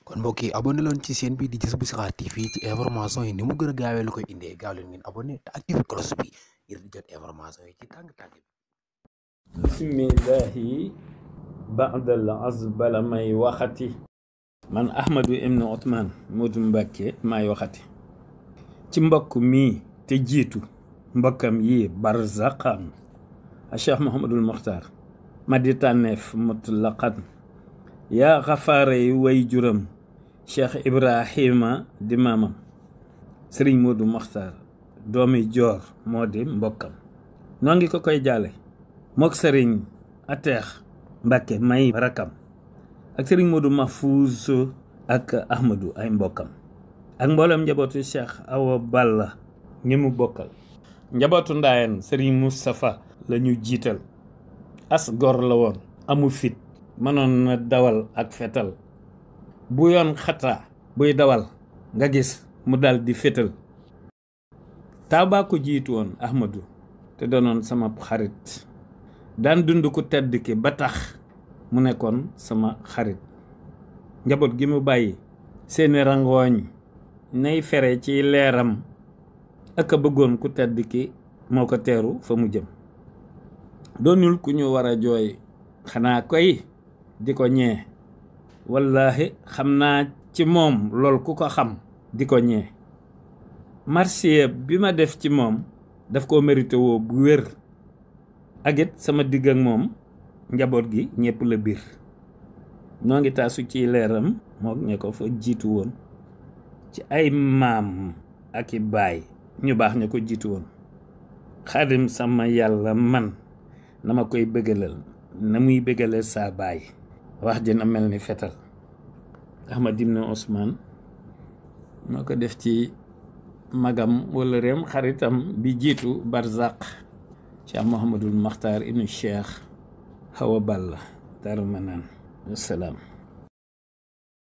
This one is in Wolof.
kon mbokk yi abonné leen ci chaîne bi di Jazboul Chirakh TV ci information yi ni mu gën a gaawee la koy indee gaaw leen ngeen abonné te activé cloche bi ngir di jot information yi ci tàng-tàng bi. bismillahi ba'dal azbala may waxati man Ahmadou ibnu Othman Modou Mbacké may waxati ci mbokk mi te jiitu mbokkam yi barzaqam a Cheikh Mouhamadul Mokhtar ma di tànneef mutlaqan yaa xafaare yi way juram Cheikh Ibrahima di maamam Sëriñ Modou Mokhtar doomi joor moo di mbokkam noo ngi ko koy jaale mook Sëriñ Ateex Mbàkke may rakam ak Sëriñ Modou Mahfouz ak Ahmadou ay mbokkam ak mboolem njabootu Cheikh Awa Balla ñi mu bokkal njabootu Ndaayeen Sëriñ Moustapha la ñu jiital as gor la woon amu fit mënoon na dawal ak fetal bu yoon xataa buy dawal nga gis mu dal di fetal taabaa ko jiitu woon Ahmadou te doonoon sama xarit daan dund ku tedd ki ba tax mu nekkoon sama xarit njaboot gi mu bàyyi seeni rangooñ nay fere ci leeram ak a bëggoon ku tedd ki moo ko teeru fa mu jëm doonul ku ñu war a jooy xanaa koy di ko ñee wallaahi xam naa ci moom lool ku ko xam di ko ñee marsiya bi ma def ci moom daf koo mérité woo bu wér ak it sama digg ak moom njaboot gi ñépp la biir noo ngi taasu ci leeram moo ñe ko fa jiitu woon ci ay maam ak i baay ñu baax ña ko jiitu woon xaadim sama yàlla man na ma koy bëggalal na muy bëggale saa baay wax dina mel ni fetal Ahmad ibn Ousmane moo ko def ci magam wala réem xaritam bi jiitu barzaq Cheikh Mouhamadul Mokhtar ibnu Cheikh Awa Balla Daaru Manaan. Wasalaam.